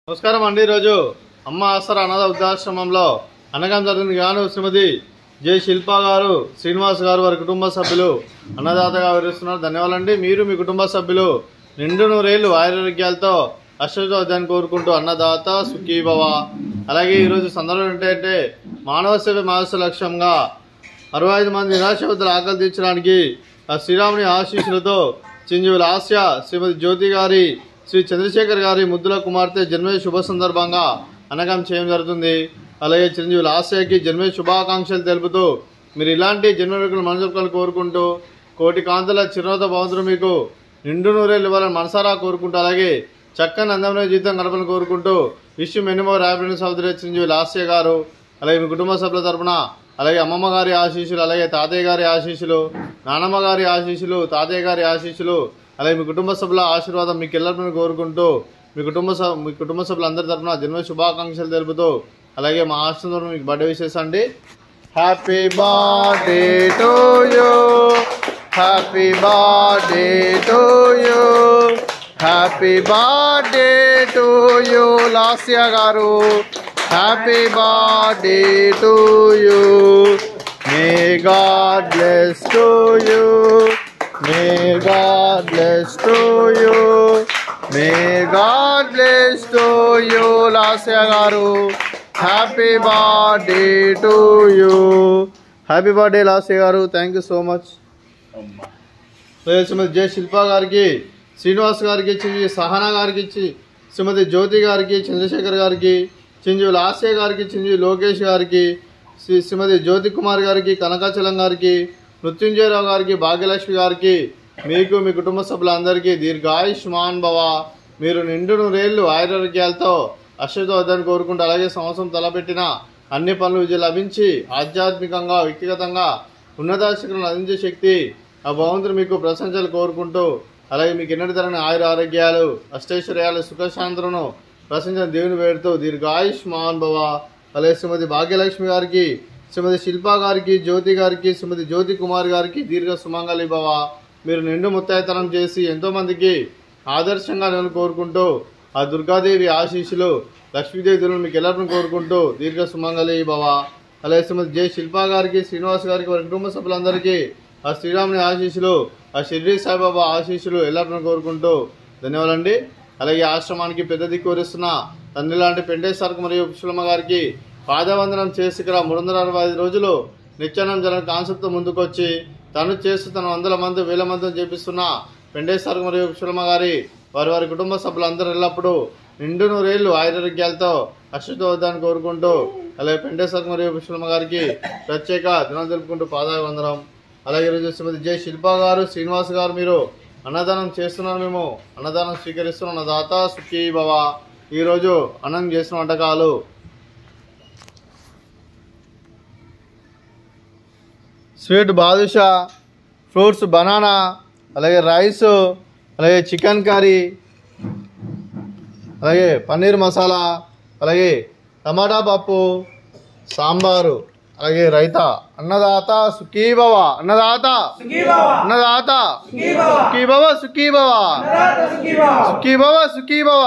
నమస్కారం అండి। ఈరోజు అమ్మ ఆసరా అనాథ వృద్ధాశ్రమంలో అన్నదానం జరిగింది గాను శ్రీమతి జె శిల్ప గారు, శ్రీనివాస్ గారు వారి కుటుంబ సభ్యులు అన్నదాతగా వివరిస్తున్నారు। ధన్యవాదాలండి। మీరు మీ కుటుంబ సభ్యులు నిండు నూరేళ్లు ఆరోగ్యాలతో అష్టోదాన్ని కోరుకుంటూ అన్నదాత సుఖీభవ। అలాగే ఈరోజు సందర్భం ఏంటంటే మానవ సేవ మానవ లక్ష్యంగా 65 మంది నిరాశ్రతుల ఆకలి తీర్చడానికి శ్రీరాముని ఆశీస్సులతో చిరంజీవి లాస్య శ్రీమతి జ్యోతి గారి శ్రీ చంద్రశేఖర్ గారి ముద్దుల కుమార్తె జన్మదిన శుభ సందర్భంగా అన్నదానం చేయడం జరుగుతుంది। అలాగే చిరంజీవి లాస్యకి జన్మదిన శుభాకాంక్షలు తెలుపుతూ మీరు ఇలాంటి జన్మదిన మనసులను కోరుకుంటూ కోటి కాంతుల చిరునవ్వుతో భగవంతుడు మీకు నిండు నూరేళ్ళు ఇవ్వాలని మనసారా కోరుకుంటూ అలాగే చక్కని అందమైన జీవితం గడపని కోరుకుంటూ wish many more happiness of the day Chiranjeevi Lasya గారు। అలాగే మీ కుటుంబ సభ్యుల తరపున అలాగే అమ్మమ్మ గారి ఆశీస్సులు, అలాగే తాతయ్య గారి ఆశీస్సులు, నానమ్మ గారి ఆశీస్సులు, తాతయ్య గారి ఆశీస్సులు, అలాగే మీ కుటుంబ సభ్యుల ఆశీర్వాదం మీకు ఎల్లరిని కోరుకుంటూ మీ కుటుంబ సభ్యులందరి తరపున జన్మ శుభాకాంక్షలు తెలుపుతూ అలాగే మా ఆశీస్సులు మీకు బర్త్డే విషెస్ అండి। Happy birthday to you, happy birthday to you, happy birthday to you Lasya గారు, happy birthday to you, may God bless to you, may God bless to you, may God bless to you Lasya గారు, happy birthday to you, happy birthday Lasya గారు। Thank you so much. Shrimati J Shilpa గారికి, శ్రీనివాస్ గారికి, చిరంజీవి సహనా గారికి, శ్రీమతి జ్యోతి గారికి, చంద్రశేఖర్ గారికి, చిరంజీవి లాస్య గారికి, చిరంజీవి లోకేష్ గారికి, శ్రీమతి జ్యోతి కుమార్ గారికి, కనకాచలం గారికి, మృత్యుంజయరావు గారికి, భాగ్యలక్ష్మి గారికి, మీకు మీ కుటుంబ సభ్యులందరికీ దీర్ఘాయుష్మాన్ భవ, మీరు నిండు నూరేళ్లు ఆరోగ్యాలతో అష్టోదాన్ని కోరుకుంటూ అలాగే సంవత్సరం తలపెట్టిన అన్ని పనులు విజయం లభించి ఆధ్యాత్మికంగా వ్యక్తిగతంగా ఉన్నతాశిఖరం అందించే శక్తి ఆ భగవంతుడు మీకు ప్రశంసలు కోరుకుంటూ అలాగే మీకు ఎన్నటి తరని ఆరోగ్యాలు అష్టైశ్వర్యాలు సుఖశాంతులను ప్రశంసన దేవుని పేరుతో దీర్ఘాయుష్మాన్ భవ। అలాగే శ్రీమతి భాగ్యలక్ష్మి గారికి, శ్రీమతి శిల్ప గారికి, జ్యోతి గారికి, శ్రీమతి జ్యోతి కుమార్ గారికి దీర్ఘ సుమంగళి భవ, మీరు నిండు ముత్తైతనం చేసి ఎంతోమందికి ఆదర్శంగా నేను కోరుకుంటూ ఆ దుర్గాదేవి ఆశీస్సులు లక్ష్మీదేవి దేవుని మీకు ఎల్లరిని కోరుకుంటూ దీర్ఘ సుమంగళి భవ। అలాగే శ్రీమతి జె శిల్ప గారికి, శ్రీనివాస్ గారికి వారి కుటుంబ సభ్యులందరికీ ఆ శ్రీరాముని ఆశీస్సులు ఆ షిర్డీ సాయిబాబా ఆశీస్సులు ఎల్లరిని కోరుకుంటూ ధన్యవాదాలండి। అలాగే ఆశ్రమానికి పెద్ద దిక్కు వరిస్తున్న తండ్రి లాంటి పెండేశ్వరకు మరియు పుష్పలమ్మ గారికి పాదవందనం చేసి ఇక్కడ 365 రోజులు నిత్యానం జరగని కాన్సెప్ట్తో ముందుకొచ్చి తను చేస్తూ తన 100 మంది 1000 మందిని చేపిస్తున్న పెండేశ్వరకు మరియు పుష్పలమ్మ గారి వారి కుటుంబ సభ్యులందరూ ఎల్లప్పుడూ నిండు నూరేళ్లు ఆరోగ్యాలతో అష్టోదాన్ని కోరుకుంటూ అలాగే పెండేశ్వరకు మరియు పుష్పలమ్మ గారికి ప్రత్యేక దినాలు తెలుపుకుంటూ పాదావందనం। అలాగే ఈరోజు శ్రీమతి జె శిల్ప గారు, శ్రీనివాస్ గారు మీరు అన్నదానం చేస్తున్నారు, మేము అన్నదానం స్వీకరిస్తున్నాం। అన్నదాత సుఖీ భవ। ఈరోజు అన్నం చేసిన వంటకాలు స్వీట్ బాదుషా, ఫ్రూట్స్ బనానా, అలాగే రైస్, అలాగే చికెన్ కర్రీ, అలాగే పన్నీర్ మసాలా, అలాగే టమాటా పప్పు, సాంబారు, అలాగే రైతా। అన్నదాత సుఖీ భవ, అన్నదాత అన్నదాత సుఖీ భవ, సుఖీ భవ, సుఖీ భవ, సుఖీ భవ।